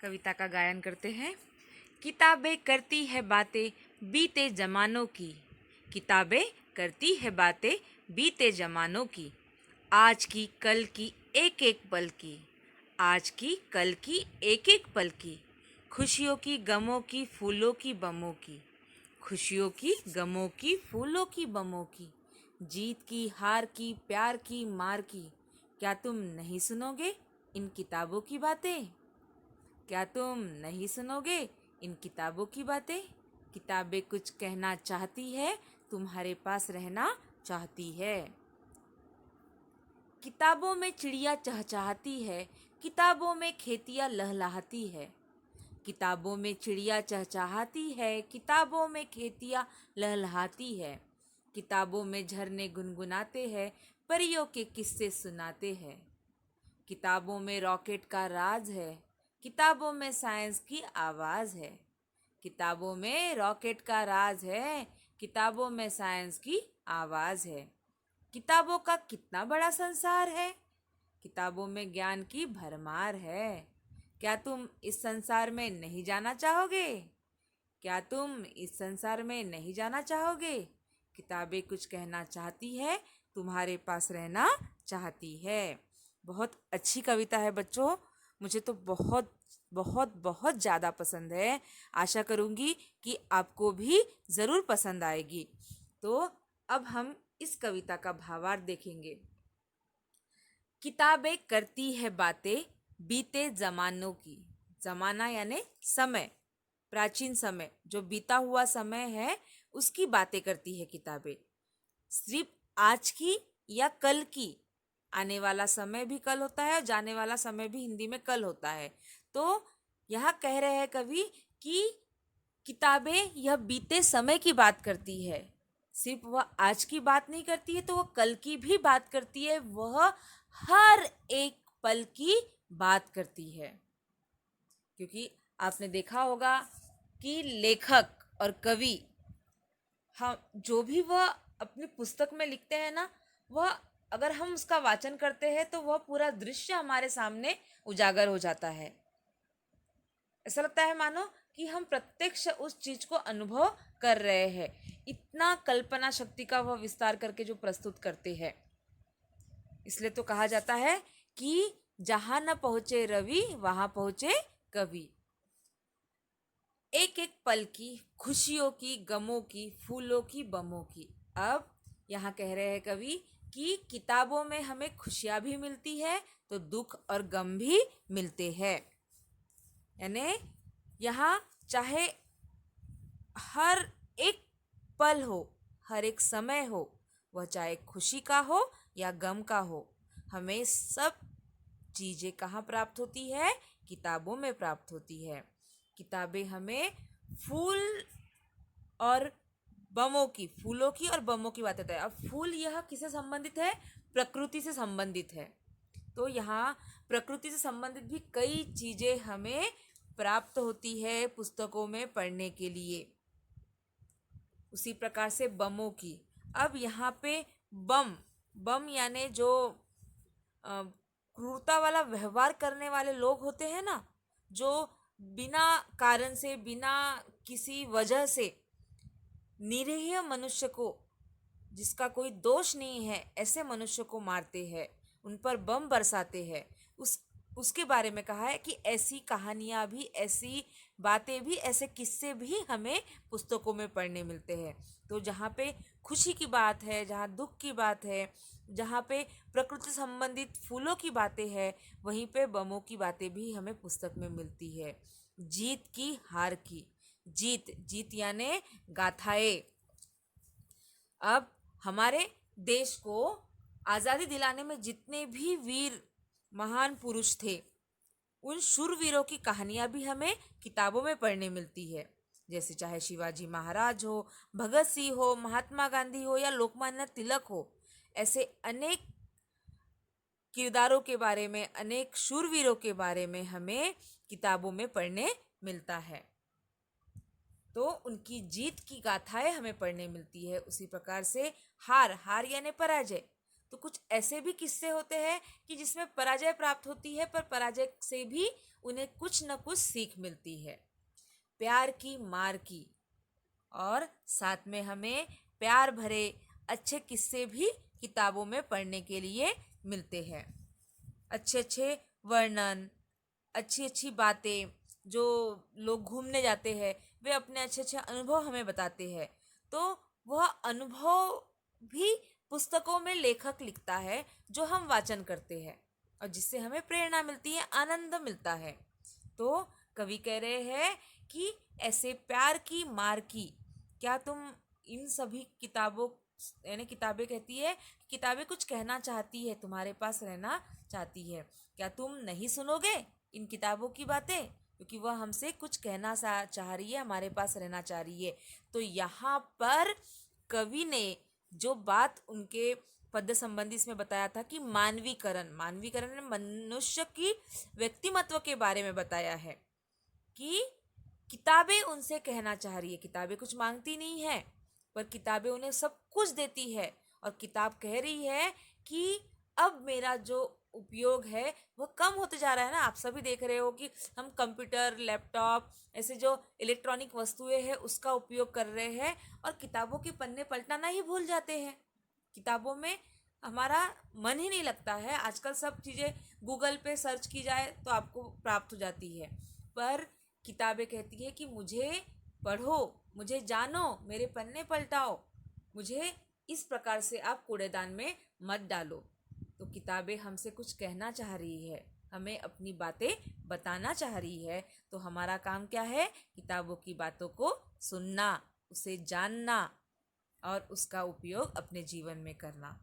कविता का गायन करते हैं। किताबें करती है बातें बीते जमानों की। किताबें करती है बातें बीते जमानों की। आज की कल की एक एक पल की। आज की कल की एक एक पल की। खुशियों की गमों की फूलों की बमों की। खुशियों की गमों की फूलों की बमों की। जीत की हार की प्यार की मार की। क्या तुम नहीं सुनोगे इन किताबों की बातें? क्या तुम नहीं सुनोगे इन किताबों की बातें? किताबें कुछ कहना चाहती है, तुम्हारे पास रहना चाहती है। किताबों में चिड़िया चहचहाती है, किताबों में खेतियाँ लहलहाती है। किताबों में चिड़िया चहचहाती है, किताबों में खेतियाँ लहलहाती है। किताबों में झरने गुनगुनाते हैं, परियों के किस्से सुनाते हैं। किताबों में रॉकेट का राज है, किताबों में साइंस की आवाज़ है। किताबों में रॉकेट का राज है, किताबों में साइंस की आवाज़ है। किताबों का कितना बड़ा संसार है, किताबों में ज्ञान की भरमार है। क्या तुम इस संसार में नहीं जाना चाहोगे? क्या तुम इस संसार में नहीं जाना चाहोगे? किताबें कुछ कहना चाहती है, तुम्हारे पास रहना चाहती है। बहुत अच्छी कविता है बच्चों। मुझे तो बहुत बहुत बहुत ज़्यादा पसंद है। आशा करूँगी कि आपको भी ज़रूर पसंद आएगी। तो अब हम इस कविता का भावार्थ देखेंगे। किताबें करती है बातें बीते जमानों की। जमाना यानी समय, प्राचीन समय, जो बीता हुआ समय है उसकी बातें करती है किताबें। सिर्फ आज की या कल की। आने वाला समय भी कल होता है और जाने वाला समय भी हिंदी में कल होता है। तो यहाँ कह रहे हैं कवि कि किताबें यह बीते समय की बात करती है। सिर्फ वह आज की बात नहीं करती है, तो वह कल की भी बात करती है। वह हर एक पल की बात करती है। क्योंकि आपने देखा होगा कि लेखक और कवि, हम जो भी वह अपनी पुस्तक में लिखते हैं ना, वह अगर हम उसका वाचन करते हैं तो वह पूरा दृश्य हमारे सामने उजागर हो जाता है। ऐसा लगता है मानो कि हम प्रत्यक्ष उस चीज को अनुभव कर रहे हैं। इतना कल्पना शक्ति का वह विस्तार करके जो प्रस्तुत करते हैं। इसलिए तो कहा जाता है कि जहां न पहुंचे रवि वहां पहुंचे कवि। एक एक पल की, खुशियों की गमों की फूलों की बमों की। अब यहाँ कह रहे हैं कवि कि किताबों में हमें खुशियाँ भी मिलती है तो दुख और गम भी मिलते हैं। यानी यहाँ चाहे हर एक पल हो, हर एक समय हो, वह चाहे खुशी का हो या गम का हो, हमें सब चीज़ें कहाँ प्राप्त होती है? किताबों में प्राप्त होती है। किताबें हमें फूल और बमों की, फूलों की और बमों की बात होता है। अब फूल यह किससे संबंधित है? प्रकृति से संबंधित है। तो यहाँ प्रकृति से संबंधित भी कई चीज़ें हमें प्राप्त होती है पुस्तकों में पढ़ने के लिए। उसी प्रकार से बमों की। अब यहाँ पे बम, बम यानी जो क्रूरता वाला व्यवहार करने वाले लोग होते हैं ना, जो बिना कारण से, बिना किसी वजह से निरीह मनुष्य को, जिसका कोई दोष नहीं है, ऐसे मनुष्य को मारते हैं, उन पर बम बरसाते हैं। उसके बारे में कहा है कि ऐसी कहानियाँ भी, ऐसी बातें भी, ऐसे किस्से भी हमें पुस्तकों में पढ़ने मिलते हैं। तो जहाँ पे खुशी की बात है, जहाँ दुख की बात है, जहाँ पे प्रकृति संबंधित फूलों की बातें हैं, वहीं पे बमों की बातें भी हमें पुस्तक में मिलती है। जीत की हार की। जीत, जीत यानी गाथाएं। अब हमारे देश को आज़ादी दिलाने में जितने भी वीर महान पुरुष थे, उन शूरवीरों की कहानियाँ भी हमें किताबों में पढ़ने मिलती है। जैसे चाहे शिवाजी महाराज हो, भगत सिंह हो, महात्मा गांधी हो या लोकमान्य तिलक हो, ऐसे अनेक किरदारों के बारे में, अनेक शूरवीरों के बारे में हमें किताबों में पढ़ने मिलता है। तो उनकी जीत की गाथाएं हमें पढ़ने मिलती है। उसी प्रकार से हार, हार यानी पराजय। तो कुछ ऐसे भी किस्से होते हैं कि जिसमें पराजय प्राप्त होती है, पर पराजय से भी उन्हें कुछ न कुछ सीख मिलती है। प्यार की मार की, और साथ में हमें प्यार भरे अच्छे किस्से भी किताबों में पढ़ने के लिए मिलते हैं। अच्छे अच्छे वर्णन, अच्छी अच्छी बातें, जो लोग घूमने जाते हैं वे अपने अच्छे अच्छे अनुभव हमें बताते हैं। तो वह अनुभव भी पुस्तकों में लेखक लिखता है, जो हम वाचन करते हैं और जिससे हमें प्रेरणा मिलती है, आनंद मिलता है। तो कवि कह रहे हैं कि ऐसे प्यार की मार की, क्या तुम इन सभी किताबों, यानी किताबें कहती है, किताबें कुछ कहना चाहती है, तुम्हारे पास रहना चाहती है, क्या तुम नहीं सुनोगे इन किताबों की बातें, क्योंकि वह हमसे कुछ कहना चाह रही है, हमारे पास रहना चाह रही है। तो यहाँ पर कवि ने जो बात उनके पद्य संबंधी इसमें बताया था कि मानवीकरण, मानवीकरण ने मनुष्य की व्यक्तिमत्व के बारे में बताया है कि किताबें उनसे कहना चाह रही है, किताबें कुछ मांगती नहीं है, पर किताबें उन्हें सब कुछ देती है। और किताब कह रही है कि अब मेरा जो उपयोग है वह कम होते जा रहा है ना। आप सभी देख रहे हो कि हम कंप्यूटर, लैपटॉप, ऐसे जो इलेक्ट्रॉनिक वस्तुएं हैं उसका उपयोग कर रहे हैं, और किताबों के पन्ने पलटाना ही भूल जाते हैं। किताबों में हमारा मन ही नहीं लगता है। आजकल सब चीज़ें गूगल पे सर्च की जाए तो आपको प्राप्त हो जाती है, पर किताबें कहती है कि मुझे पढ़ो, मुझे जानो, मेरे पन्ने पलटाओ, मुझे इस प्रकार से आप कूड़ेदान में मत डालो। तो किताबें हमसे कुछ कहना चाह रही है, हमें अपनी बातें बताना चाह रही है। तो हमारा काम क्या है? किताबों की बातों को सुनना, उसे जानना और उसका उपयोग अपने जीवन में करना।